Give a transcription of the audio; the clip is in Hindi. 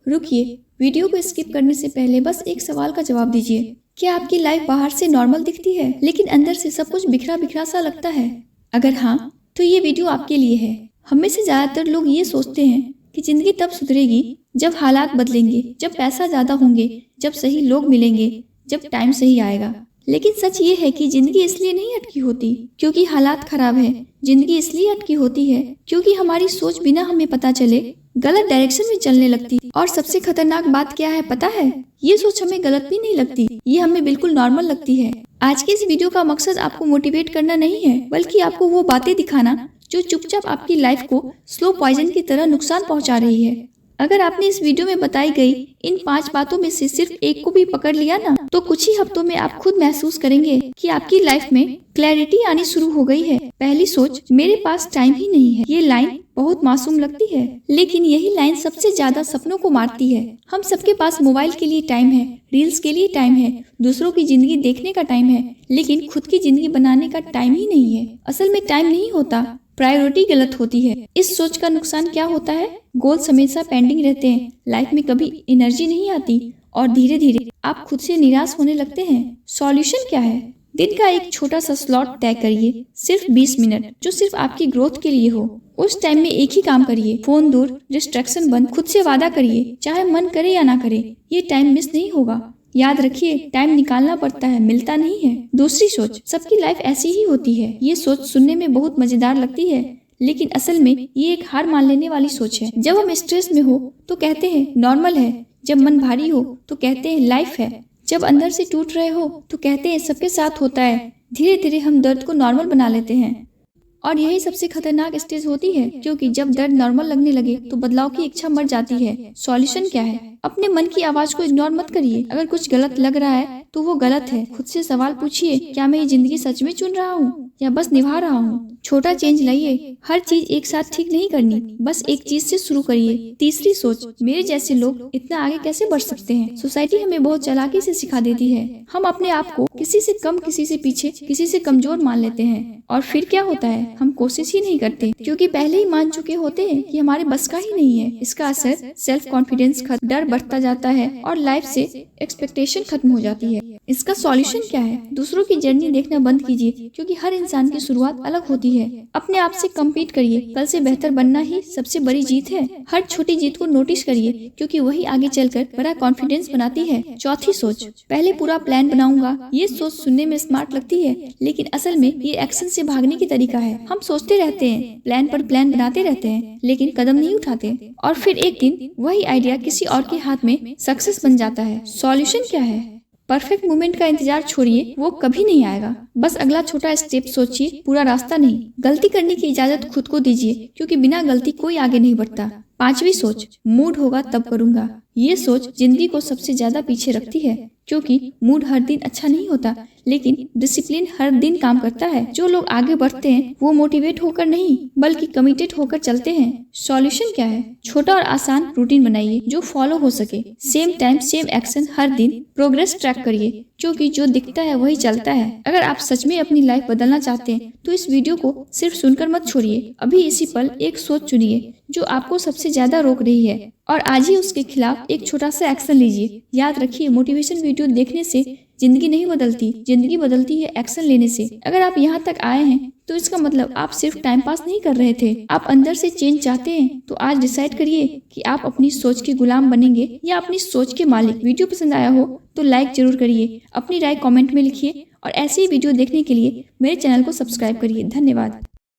रुकिए, वीडियो को स्किप करने से पहले बस एक सवाल का जवाब दीजिए। क्या आपकी लाइफ बाहर से नॉर्मल दिखती है लेकिन अंदर से सब कुछ बिखरा बिखरा सा लगता है? अगर हाँ, तो ये वीडियो आपके लिए है। हम में से ज्यादातर लोग ये सोचते हैं कि जिंदगी तब सुधरेगी जब हालात बदलेंगे, जब पैसा ज्यादा होंगे, जब सही लोग मिलेंगे, जब टाइम सही आएगा। लेकिन सच ये है कि जिंदगी इसलिए नहीं अटकी होती क्योंकि हालात खराब है। जिंदगी इसलिए अटकी होती है क्योंकि हमारी सोच बिना हमें पता चले गलत डायरेक्शन में चलने लगती। और सबसे खतरनाक बात क्या है पता है? ये सोच हमें गलत भी नहीं लगती, ये हमें बिल्कुल नॉर्मल लगती है। आज के इस वीडियो का मकसद आपको मोटिवेट करना नहीं है, बल्कि आपको वो बातें दिखाना जो चुपचाप आपकी लाइफ को स्लो पॉइजन की तरह नुकसान पहुंचा रही है। अगर आपने इस वीडियो में बताई गई इन 5 बातों में से सिर्फ एक को भी पकड़ लिया ना, तो कुछ ही हफ्तों में आप खुद महसूस करेंगे कि आपकी लाइफ में क्लैरिटी आनी शुरू हो गई है। पहली सोच, मेरे पास टाइम ही नहीं है। ये लाइन बहुत मासूम लगती है, लेकिन यही लाइन सबसे ज्यादा सपनों को मारती है। हम सबके पास मोबाइल के लिए टाइम है, रील्स के लिए टाइम है, दूसरों की जिंदगी देखने का टाइम है, लेकिन खुद की जिंदगी बनाने का टाइम ही नहीं है। असल में टाइम नहीं होता, प्रायोरिटी गलत होती है। इस सोच का नुकसान क्या होता है? गोल्स हमेशा पेंडिंग रहते हैं, लाइफ में कभी एनर्जी नहीं आती और धीरे धीरे आप खुद से निराश होने लगते हैं। सॉल्यूशन क्या है? दिन का एक छोटा सा स्लॉट तय करिए, सिर्फ 20 मिनट, जो सिर्फ आपकी ग्रोथ के लिए हो। उस टाइम में एक ही काम करिए, फोन दूर, डिस्ट्रैक्शन बंद। खुद से वादा करिए, चाहे मन करे या ना करे, ये टाइम मिस नहीं होगा। याद रखिए, टाइम निकालना पड़ता है, मिलता नहीं है। दूसरी सोच, सबकी लाइफ ऐसी ही होती है। ये सोच सुनने में बहुत मजेदार लगती है, लेकिन असल में ये एक हार मान लेने वाली सोच है। जब हम स्ट्रेस में हो तो कहते हैं नॉर्मल है, जब मन भारी हो तो कहते हैं लाइफ है, जब अंदर से टूट रहे हो तो कहते हैं सबके साथ होता है। धीरे धीरे हम दर्द को नॉर्मल बना लेते हैं, और यही सबसे खतरनाक स्टेज होती है, क्योंकि जब दर्द नॉर्मल लगने लगे तो बदलाव की इच्छा मर जाती है। सॉल्यूशन क्या है? अपने मन की आवाज को इग्नोर मत करिए। अगर कुछ गलत लग रहा है तो वो गलत है। खुद से सवाल पूछिए, क्या मैं ये जिंदगी सच में चुन रहा हूँ या बस निभा रहा हूँ? छोटा चेंज लाइए। हर चीज एक साथ ठीक नहीं करनी, बस एक चीज से शुरू करिए। तीसरी सोच, मेरे जैसे लोग इतना आगे कैसे बढ़ सकते हैं? सोसाइटी हमें बहुत चालाकी से सिखा देती है। हम अपने आप को किसी से कम, किसी से पीछे, किसी से कमजोर मान लेते हैं, और फिर क्या होता है? हम कोशिश ही नहीं करते, क्योंकि पहले ही मान चुके होते हैं कि हमारे बस का ही नहीं है। इसका असर सेल्फ कॉन्फिडेंस खत्म, डर बढ़ता जाता है और लाइफ से एक्सपेक्टेशन खत्म हो जाती है। इसका सॉल्यूशन क्या है? दूसरों की जर्नी देखना बंद कीजिए, क्योंकि हर इंसान की शुरुआत अलग होती है। अपने आप से कम्पीट करिए, कल से बेहतर बनना ही सबसे बड़ी जीत है। हर छोटी जीत को नोटिस करिए, क्योंकि वही आगे चलकर बड़ा कॉन्फिडेंस बनाती है। चौथी सोच, पहले पूरा प्लान बनाऊंगा। ये सोच सुनने में स्मार्ट लगती है, लेकिन असल में ये एक्शन से भागने की तरीका है। हम सोचते रहते हैं, प्लान पर प्लान बनाते रहते हैं, लेकिन कदम नहीं उठाते, और फिर एक दिन वही आइडिया किसी और के हाथ में सक्सेस बन जाता है। सॉल्यूशन क्या है? परफेक्ट मोमेंट का इंतजार छोड़िए, वो कभी नहीं आएगा। बस अगला छोटा स्टेप सोचिए, पूरा रास्ता नहीं। गलती करने की इजाजत खुद को दीजिए, क्योंकि बिना गलती कोई आगे नहीं बढ़ता। पांचवी सोच, मूड होगा तब करूंगा। ये सोच जिंदगी को सबसे ज्यादा पीछे रखती है, क्योंकि मूड हर दिन अच्छा नहीं होता, लेकिन डिसिप्लिन हर दिन काम करता है। जो लोग आगे बढ़ते हैं वो मोटिवेट होकर नहीं, बल्कि कमिटेड होकर चलते हैं। सॉल्यूशन क्या है? छोटा और आसान रूटीन बनाइए जो फॉलो हो सके। सेम टाइम सेम एक्शन हर दिन। प्रोग्रेस ट्रैक करिए, क्योंकि जो दिखता है वही चलता है। अगर आप सच में अपनी लाइफ बदलना चाहते हैं तो इस वीडियो को सिर्फ सुनकर मत छोड़िए। अभी इसी पल एक सोच चुनिए जो आपको सबसे ज्यादा रोक रही है, और आज ही उसके खिलाफ एक छोटा सा एक्शन लीजिए। याद रखिए, मोटिवेशन वीडियो देखने से जिंदगी नहीं बदलती, जिंदगी बदलती है एक्शन लेने से। अगर आप यहाँ तक आए हैं तो इसका मतलब आप सिर्फ टाइम पास नहीं कर रहे थे, आप अंदर से चेंज चाहते हैं। तो आज डिसाइड करिए कि आप अपनी सोच के गुलाम बनेंगे या अपनी सोच के मालिक। वीडियो पसंद आया हो तो लाइक जरूर करिए, अपनी राय कमेंट में लिखिए, और ऐसे ही वीडियो देखने के लिए मेरे चैनल को सब्सक्राइब करिए। धन्यवाद।